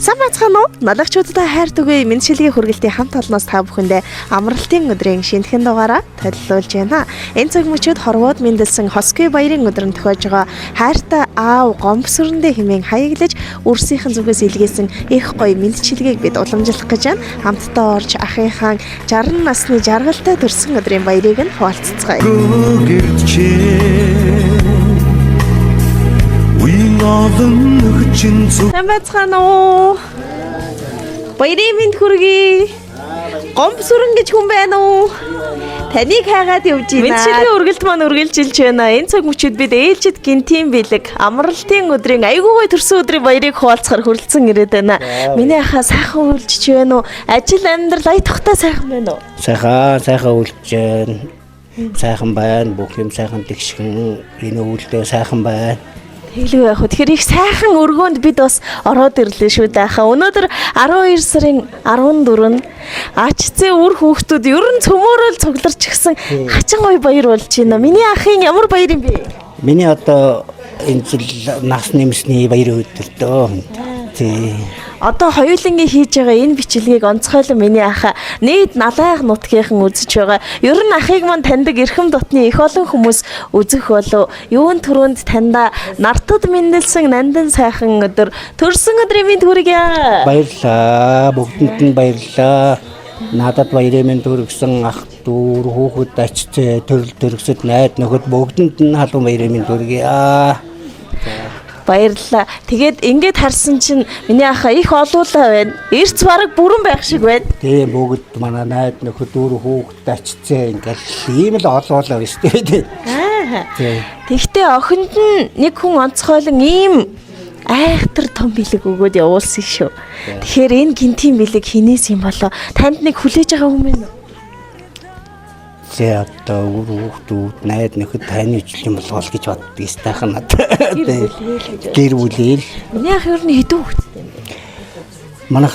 Сайн бацгаана уу? Налагчуудаа хайр түгэе мэдчилгийн хүргэлтийн хамт олноос та бүхэндээ амралтын өдрийн шинэхэн дугаараа төлөвлөж байна. Энэ цаг мөчид хорвоод мэндэлсэн Хосгүй баярын өдрөнд тохиож байгаа хайртай аав гомбсөрөндөө хэмээн хаяглаж үрсийнхэн зүгээс илгээсэн их гоё мэдчилгээг бид уламжлах гэж байна. Хамтдаа орж ахынхаа 60 насны жаргалтай төрсөн өдрийн баярыг нь хуваалцгаая. Сайн бацгаана уу? Баярын мэнд хүргэе. Гомбсөрөн гэж хүн байна уу? Таныг хайгаад явж байна. Мэдчилгийн үргэлт маань үргэлжилж байна. Энэ цаг мөчид бид ээлжид гинтийн бэлэг амралтын өдрийн айгүй гоё төрсөн өдрийн баярыг хуваалцахаар хүрэлцэн ирээд байна. Миний ахаа сайхан үйлчж байна уу? Ажил амьдрал аятахтай сайхан байна уу? Сайхан үйлчж байна. Сайхан байна. Бүх юм сайхан тэгшхэн. Энэ үйлдэл сайхан байна. Хэлгүй яах вэ? Тэгэхээр их сайхан өргөөнд бид бас ороод ирлээ шүү дээ. Өнөөдөр 12 сарын 14-нд АЧЦ үр хүүхдүүд ер нь цөмөөрөл цугларч гисэн хачин гоё баяр болж байна. Миний ахын ямар баяр юм бэ? Миний одоо энэ жил нас нэмсний баярын өдөр дөө. Тий. Одоо хоёулангийн хийж байгаа энэ бичлэгийг онцгойлон миний ах нийт налайх нутгийнхан үзэж байгаа. Ер нь ахыг маань таньдаг эрхэм дотны их олон хүмүүс үзэх болов. Юун төрөнд таньда нартад мэндэлсэн нандан сайхан өдөр төрсөн өдрийн мэнд хүргье. Баярлалаа. Бүгдэнд нь баярлалаа. Надад баярын мэнд хүргэсэн ах дүү хүүхэд ачцээ төрөлсөд найд нөхөд бүгдэнд нь халуун баярын мэнд хүргье. Баярлалаа. Тэгээд ингээд харсан чинь миний ахаа их олуулаа байна. Эрц бараг бүрэн байх шиг байна. Тийм бүгд манай найд нөхөд дүү хүүхэд ачцээ ингээд ийм л олуулаа биш үү? Тэгтээ охинд нь нэг хүн онцгойлон ийм айхтар том бэлэг өгөөд явуулсан шүү. Тэгэхээр энэ гинтийн бэлэг хинээс юм болоо? Танд нэг хүлээж байгаа хүн байна уу? За одоо хүүхдүүд найд нөхөд таны ижил юм болгоол гэж боддог стайхан надад. Гэр бүлээл. Миний ах ер нь хэдэн хүүхэдтэй юм бэ? Манайх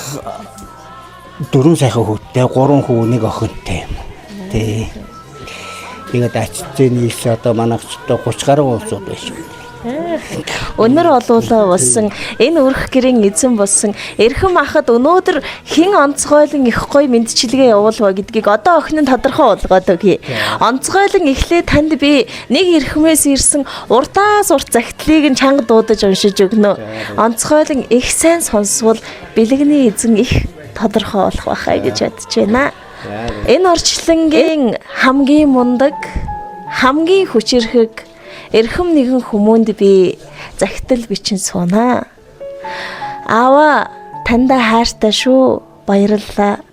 4 сайхан хүүхэдтэй, 3 хүү нэг охинтой юм. Тий. Тэгээд ачцээний одоо манайх ч одоо 30 гаруй улсууд байна шүү. Өнөр олуулаа болсон энэ өрх гэрийн эзэн болсон эрхэм ахад өнөөдөр хэн онцгойлон их гоё мэдчилгээ явуулва гэдгийг одоо охин нь тодорхой болгоод өгье. Онцгойлон эхлээ танд би нэг эрхмээс ирсэн уртаас урт загтлыг нь чанга дуудаж уншиж өгнө. Онцгойлон их сайн сонсвол бэлгэний эзэн их тодорхой болох байхаа гэж бодож байна. Энэ орчлонгийн хамгийн мундаг, хамгийн хүчирхэг эрхэм нэгэн хүмүүнд би загтал бичин суунаа. Аава танда хайртай шүү. Баярлалаа.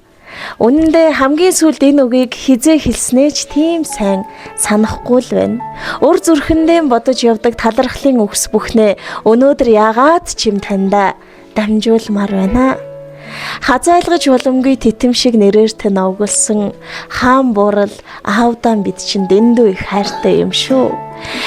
Үнэн дээр хамгийн сүүлд энэ үгийг хизээ хэлснээ ч тийм сайн санахгүй л байна. Өр зүрхэндээ бодож явдаг талархлын үгс бүхнээ өнөөдөр яагаад ч юм танда дамжуулмаар байна. Хазайлгаж боломгүй титэм шиг нэрээр тань овгөлсөн хаан буурал аавдаа бид чинь дэндүү их хайртай юм шүү.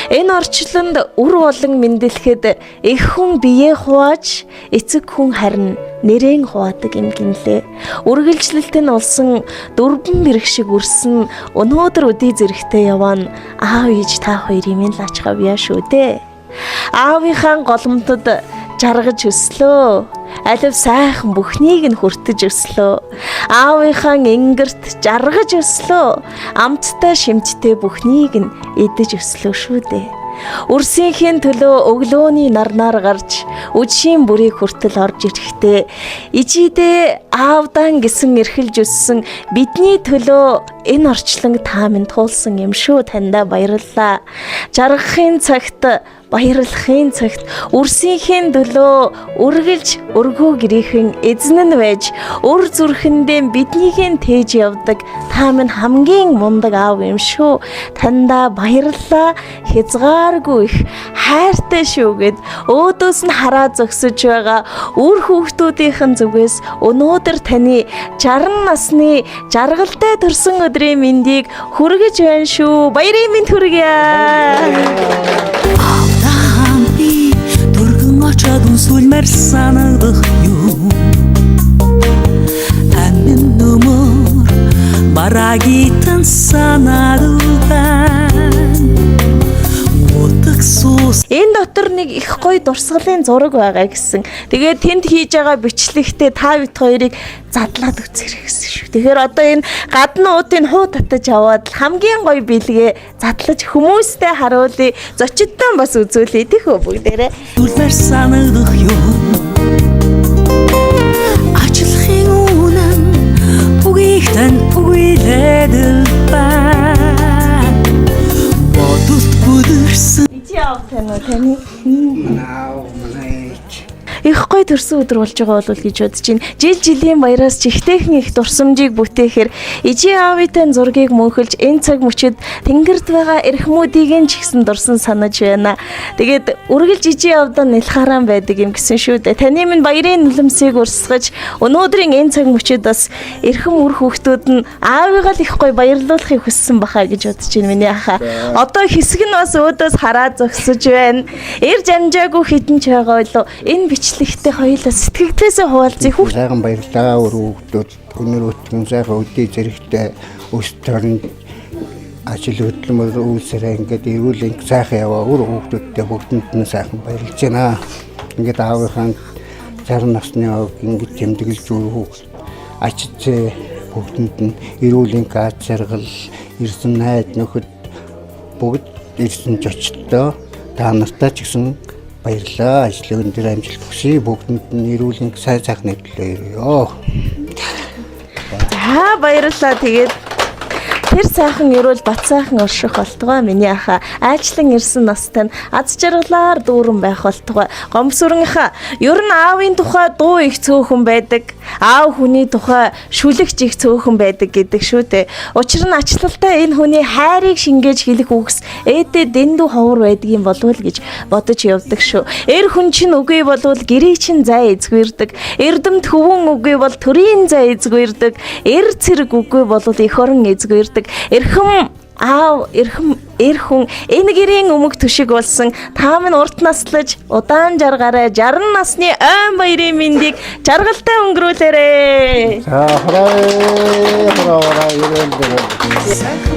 Энэ орчлонд үр болон мэндэлэхэд их хүн бие хувааж эцэг хүн харин нэрэн хуваадаг юм гинлээ. Үргэлжлэлт нь улсан дөрвөн бэрх шиг үрсэн өнөөдөр өдий зэрэгтэй явна. Аав ээж та хоёрын минь лач хавья шүү дээ. Аавынхаа голомтод жаргаж өслөө. Алив сайхан бүхнийг нь хүртэж өслөө. Аавынхаа ингэрт жаргаж өслөө. Амттай шимттэй бүхнийг нь идэж өслөө шүү дээ. Үрсийнхээ төлөө өглөөний нарнаар гарч үдшийн бүрийг хүртэл орж ирэхдээ ичидээ аавдан гисэн эрхэлж өссөн бидний төлөө энэ орчлон та минь туулсан юм шүү. Тандаа баярлалаа. Жаргахын цагт баярлахын цагт үрсийнхээ төлөө үргэлж өргөө гэрийнхэн эзэн нь байж өр зүрхэндээ биднийхэн тээж явдаг та минь хамгийн мундаг аав юм шүү. Тандаа баярлалаа. Хязгааргүй их хайртай шүү гэд өөдөөс нь хараа зогсож байгаа үр хүүхдүүдийнхэн зүгээс өнөөдөр таны 60 насны жаргалтай төрсөн өдрийн мэндийг хүргэж байна шүү. Баярын мэнд хүргье. Очоод сүлмэр санагдах юм. Амин нөмөр барагитан санарудан. суус Энэ дотор нэг их гоё дурсгалын зураг байгаа гэсэн. Тэгээд тэнд хийж байгаа бичлэгтээ та бит хоёрыг задлаад үзэрэй гэсэн шүү. Тэгэхээр одоо энэ гадна уудын хуу татаж аваад хамгийн гоё бэлгээ задлаж хүмүүстэй харуулъя. Зочидтой бас үзүүлъя тийхүү бүгдээрээ. үлмэр санагдах юм ачлахын үнэн үгийг тань үгилээд л бай бодолт бүдэрсэн Ичи авах тань. Наа манай Их гоё төрсөн өдөр болж байгаа бол гэж бодож байна. Жил жилийн баяраас чихтэйхэн их дурсамжийг бүтээхээр ижи аавынтай зургийг мөнхөлж энэ цаг мөчид тэнгэрд байгаа эрхмүүдийг ч ихсэн дурсан санаж байна. Тэгээд үргэлж ижи аавдаа нэлхааран байдаг юм гэсэн шүү дээ. Таны минь баярын нулимсыг урсгаж өнөөдрийн энэ цаг мөчид бас эрхэм үр хүүхдүүд нь аавыгаа л их гоё баярлуулахыг хүссэн бахаа гэж бодож байна миний ахаа. Одоо хэсэг нь бас өөдөөс хараад зогсож байна. Ирж амжаагүй хитэн ч байгаа болов энэ бичлэгтэй хоёулаа сэтгэгдлээсээ хуваалцъя хүүхд. сайхан баярлалаа өрөвдүүд өнөр өтгөн сайхан өдий зэрэгтэй өс төрн ажил хөдөлмөр үйлсээрээ ингээд эрүүл сайхан яваа өр хүүхдүүдтэй бүгдэнд нь сайхан баярлж байна. Ингээд аавынхаа 60 насны ог ингээд тэмдэглэж өгөх ачцээ бүгдэнд нь эрүүл гац жаргал ирсэн найд нөхөд бүгд ирсэн зочдтой та нартай ч гэсэн баярлалаа. Ажлын дээр амжилт хүсье. Бүгдэнд нь эрүүл сайн сайхан нэвтлээ ёо. За баярлалаа. Тэгээд тэр сайхан эрүүл бат сайхан орших болтугай миний ахаа. Айлчлан ирсэн настай нь аз жаргалаар дүүрэн байх болтугай. Гомсүрэнхаа ер нь аавын тухай дуу их цөөхөн байдаг. Аав хүний тухай шүлэгч их цөөхөн байдаг гэдэг шүү дээ. Учир нь ачлалтай энэ хүний хайрыг шингээж хэлэх үгс ээдээ дэндүү ховор байдгийн болов гэж бодож явдаг шүү. Эр хүн чинь үгүй болвол гэрээ чинь зай эзгүрдэг. Эрдэмт хөвөн үгүй бол төрийн зай эзгүрдэг. Эр цэрэг үгүй болвол эх орон эзгүрдэг. Эрхэм аав эр хүн энэ гэрийн өмг төшиг болсон та минь урт наслаж удаан жаргаарай 60 насны ой баярын мэндийг жаргалтай өнгөрүүлээрэй. За хараа ирэл дээр.